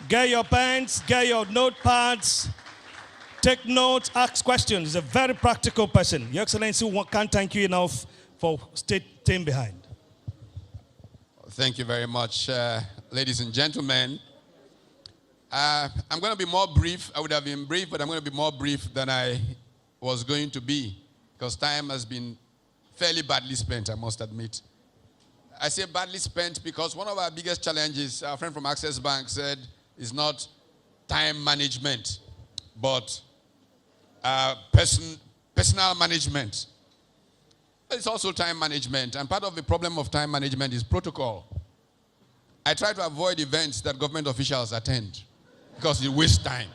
Get your pens, get your notepads, take notes, ask questions. He's a very practical person. Your Excellency, we can't thank you enough for staying behind. Thank you very much, ladies and gentlemen. I'm going to be more brief. I would have been brief, but I'm going to be more brief than I was going to be because time has been fairly badly spent, I must admit. I say badly spent because one of our biggest challenges, our friend from Access Bank said, is not time management, but personal management. It's also time management, and part of the problem of time management is protocol. I try to avoid events that government officials attend because it wastes time.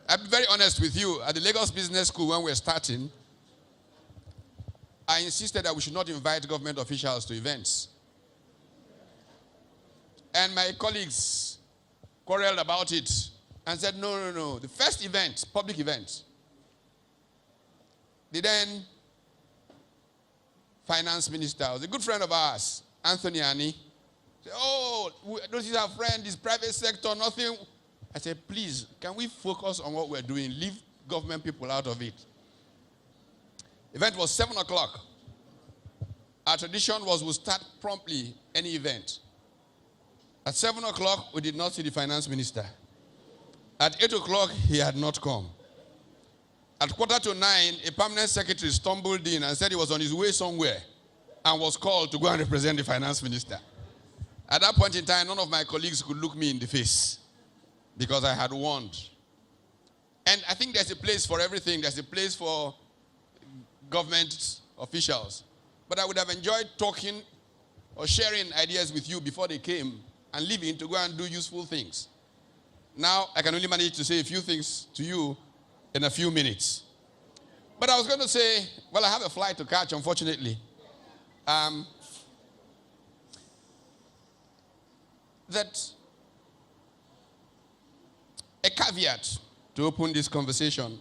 I'll be very honest with you. At the Lagos Business School, when we were starting, I insisted that we should not invite government officials to events. And my colleagues quarreled about it and said, no. The first event, public event, the then finance minister was a good friend of ours, Anthony Ani. Said, this is our friend, this private sector, nothing. I said, please, can we focus on what we're doing? Leave government people out of it. Event was 7 o'clock. Our tradition was we'll start promptly any event. At 7 o'clock, we did not see the finance minister. At 8 o'clock, he had not come. At 8:45, a permanent secretary stumbled in and said he was on his way somewhere and was called to go and represent the finance minister. At that point in time, none of my colleagues could look me in the face because I had warned. And I think there's a place for everything. There's a place for government officials. But I would have enjoyed talking or sharing ideas with you before they came and leaving to go and do useful things. Now, I can only manage to say a few things to you in a few minutes. But I was going to say, well, I have a flight to catch, unfortunately. That a caveat to open this conversation.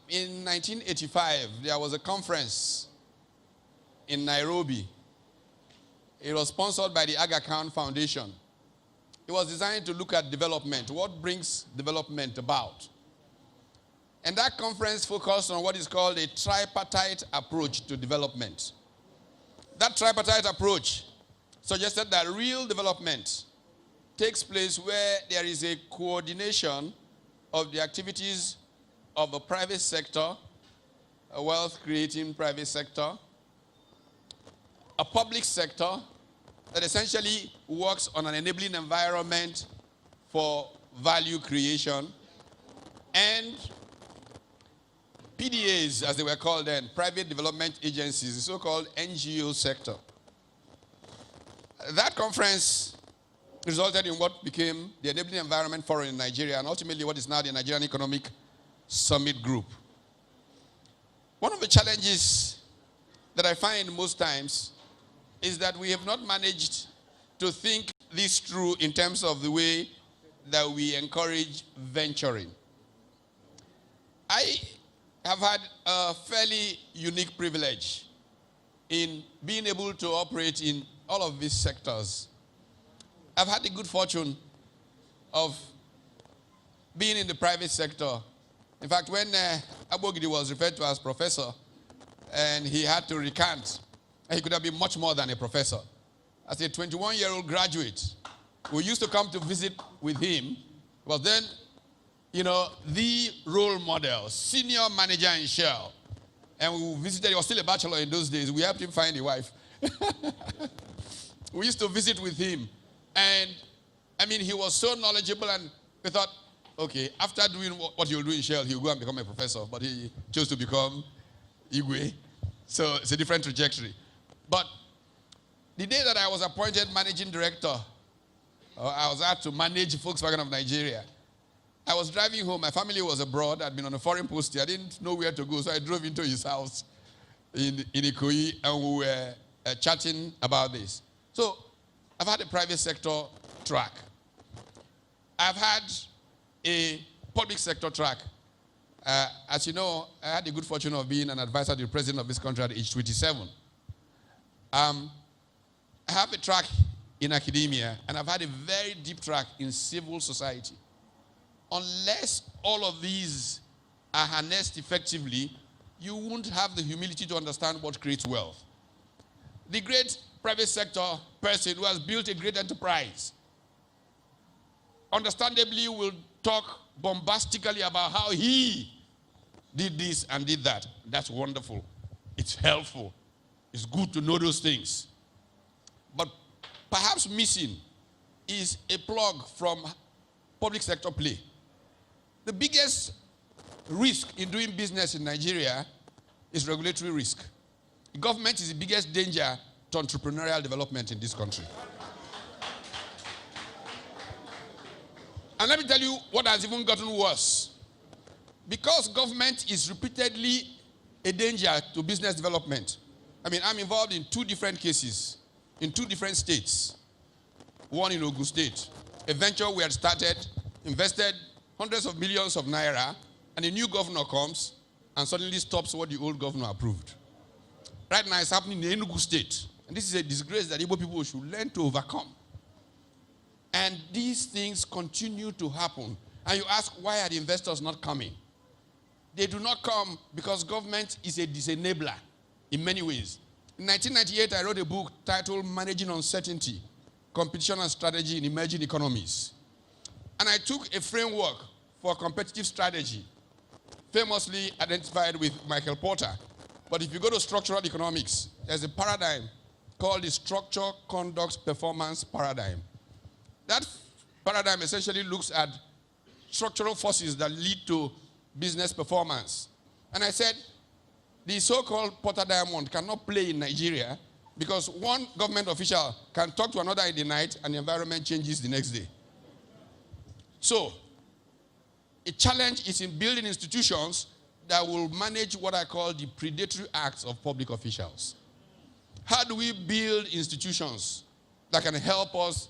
In 1985, there was a conference in Nairobi. It was sponsored by the Aga Khan Foundation. It was designed to look at development, what brings development about. And that conference focused on what is called a tripartite approach to development. That tripartite approach suggested that real development takes place where there is a coordination of the activities of a private sector, a wealth-creating private sector, a public sector that essentially works on an enabling environment for value creation, and PDAs, as they were called then, private development agencies, the so-called NGO sector. That conference resulted in what became the Enabling Environment Forum in Nigeria, and ultimately what is now the Nigerian Economic Summit Group. One of the challenges that I find most times is that we have not managed to think this through in terms of the way that we encourage venturing. I have had a fairly unique privilege in being able to operate in all of these sectors. I've had the good fortune of being in the private sector. In fact, when Abogidi was referred to as professor and he had to recant, he could have been much more than a professor. As a 21-year-old graduate, we used to come to visit with him. Well, then, the role model, senior manager in Shell. And we visited, he was still a bachelor in those days. We helped him find a wife. We used to visit with him. And, he was so knowledgeable, and we thought, okay, after doing what he'll do in Shell, he'll go and become a professor. But he chose to become Igwe. So it's a different trajectory. But the day that I was appointed managing director, I was asked to manage Volkswagen of Nigeria. I was driving home. My family was abroad. I'd been on a foreign post here. I didn't know where to go, so I drove into his house in Ikoyi, and we were chatting about this. So I've had a private sector track. I've had a public sector track. As you know, I had the good fortune of being an advisor to the president of this country at age 27. I have a track in academia, and I've had a very deep track in civil society. Unless all of these are harnessed effectively, you won't have the humility to understand what creates wealth. The great private sector person who has built a great enterprise, understandably, will talk bombastically about how he did this and did that. That's wonderful. It's helpful. It's good to know those things. But perhaps missing is a plug from public sector play. The biggest risk in doing business in Nigeria is regulatory risk. The government is the biggest danger to entrepreneurial development in this country. And let me tell you what has even gotten worse. Because government is repeatedly a danger to business development. I mean, I'm involved in 2 different cases in 2 different states. One in Ogun State, a venture we had started, invested hundreds of millions of naira, and a new governor comes and suddenly stops what the old governor approved. Right now it's happening in Enugu State. And this is a disgrace that Igbo people should learn to overcome. And these things continue to happen. And you ask, why are the investors not coming? They do not come because government is a disenabler in many ways. In 1998, I wrote a book titled Managing Uncertainty, Competition and Strategy in Emerging Economies. And I took a framework for competitive strategy, famously identified with Michael Porter. But if you go to structural economics, there's a paradigm called the structure, conduct, performance paradigm. That paradigm essentially looks at structural forces that lead to business performance. And I said, the so-called Porter diamond cannot play in Nigeria because one government official can talk to another in the night and the environment changes the next day. So, a challenge is in building institutions that will manage what I call the predatory acts of public officials. How do we build institutions that can help us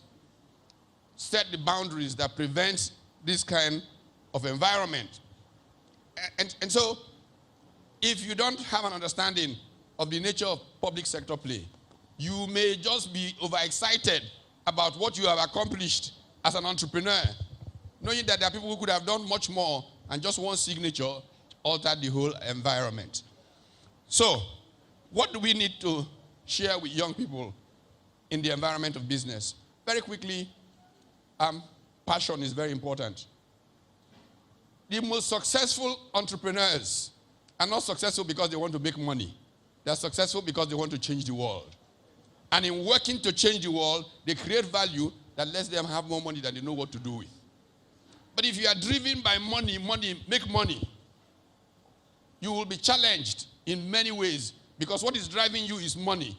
set the boundaries that prevent this kind of environment? And so, if you don't have an understanding of the nature of public sector play, you may just be overexcited about what you have accomplished as an entrepreneur, knowing that there are people who could have done much more and just one signature altered the whole environment. So, what do we need to share with young people in the environment of business? Very quickly, passion is very important. The most successful entrepreneurs are not successful because they want to make money. They're successful because they want to change the world. And in working to change the world, they create value that lets them have more money than they know what to do with. But if you are driven by money, make money, you will be challenged in many ways because what is driving you is money.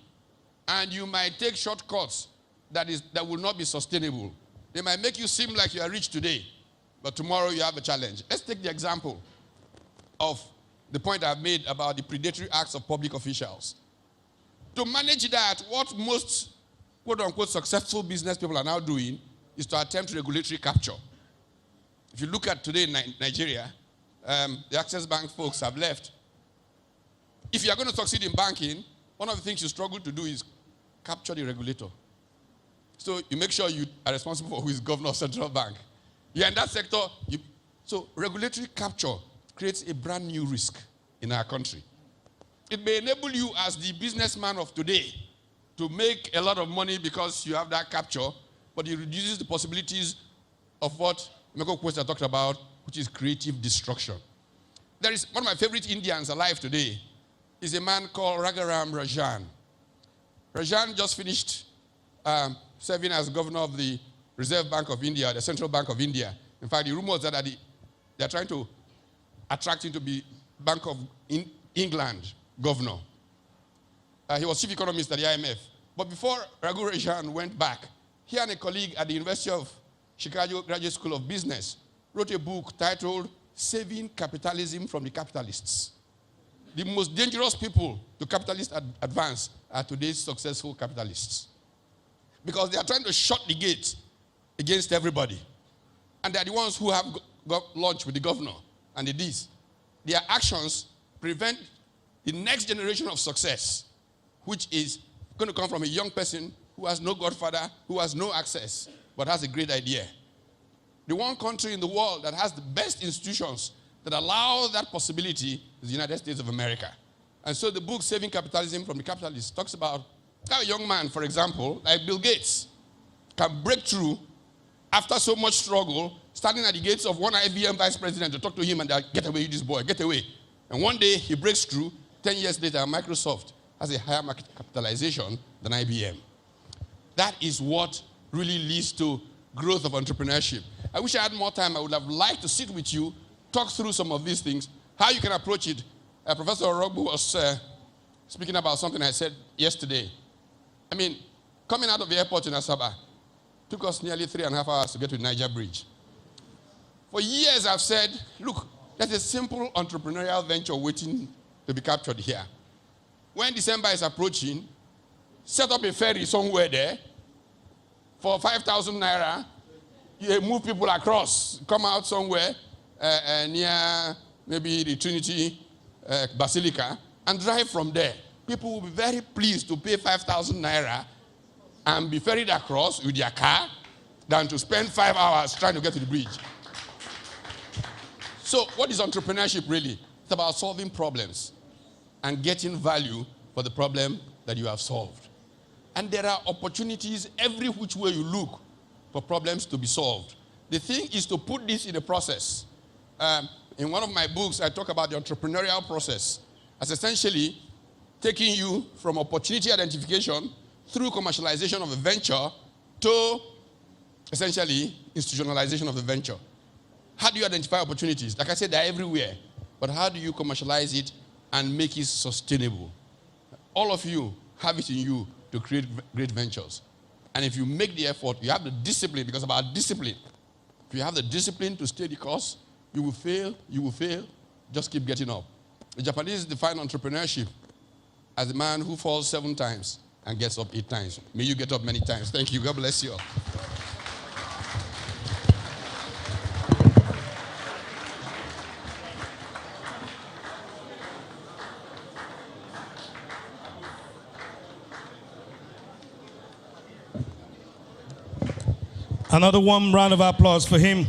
And you might take shortcuts that will not be sustainable. They might make you seem like you are rich today, but tomorrow you have a challenge. Let's take the example of the point I've made about the predatory acts of public officials. To manage that, what most quote-unquote successful business people are now doing is to attempt regulatory capture. If you look at today in Nigeria, the Access Bank folks have left. If you are going to succeed in banking, one of the things you struggle to do is capture the regulator. So you make sure you are responsible for who is governor of central bank. Yeah, in that sector, so regulatory capture creates a brand new risk in our country. It may enable you as the businessman of today to make a lot of money because you have that capture, but it reduces the possibilities of what Michael Porter talked about, which is creative destruction. There is one of my favorite Indians alive today is a man called Raghuram Rajan. Rajan just finished serving as governor of the Reserve Bank of India, the Central Bank of India. In fact, the rumors are that they're trying to attract him to be Bank of England governor. He was chief economist at the IMF. But before Raghu Rajan went back, he and a colleague at the University of Chicago Graduate School of Business wrote a book titled Saving Capitalism from the Capitalists. The most dangerous people to capitalist advance are today's successful capitalists. Because they are trying to shut the gate against everybody. And they are the ones who have got lunch with the governor and the this. Their actions prevent the next generation of success, which is going to come from a young person who has no godfather, who has no access, but has a great idea. The one country in the world that has the best institutions that allow that possibility is the United States of America. And so the book, Saving Capitalism from the Capitalists, talks about how a young man, for example, like Bill Gates, can break through after so much struggle, standing at the gates of one IBM vice president to talk to him and they're, get away, you this boy, get away. And one day he breaks through. 10 years later, Microsoft has a higher market capitalization than IBM. That is what really leads to growth of entrepreneurship. I wish I had more time. I would have liked to sit with you, talk through some of these things, how you can approach it. Professor Orogbu was speaking about something I said yesterday. I mean, coming out of the airport in Asaba, took us nearly 3.5 hours to get to the Niger Bridge. For years I've said, look, there's a simple entrepreneurial venture waiting to be captured here. When December is approaching, set up a ferry somewhere there for 5,000 naira. You move people across, come out somewhere near maybe the Trinity Basilica and drive from there. People will be very pleased to pay 5,000 naira and be ferried across with their car than to spend 5 hours trying to get to the bridge. So what is entrepreneurship really? It's about solving problems and getting value for the problem that you have solved. And there are opportunities every which way you look for problems to be solved. The thing is to put this in a process. In one of my books, I talk about the entrepreneurial process as essentially taking you from opportunity identification through commercialization of a venture to essentially institutionalization of the venture. How do you identify opportunities? Like I said, they're everywhere. But how do you commercialize it and make it sustainable? All of you have it in you to create great ventures. And if you make the effort, you have the discipline, because about discipline. If you have the discipline to stay the course, you will fail, just keep getting up. The Japanese define entrepreneurship as a man who falls 7 times and gets up 8 times. May you get up many times. Thank you. God bless you all. Another warm round of applause for him.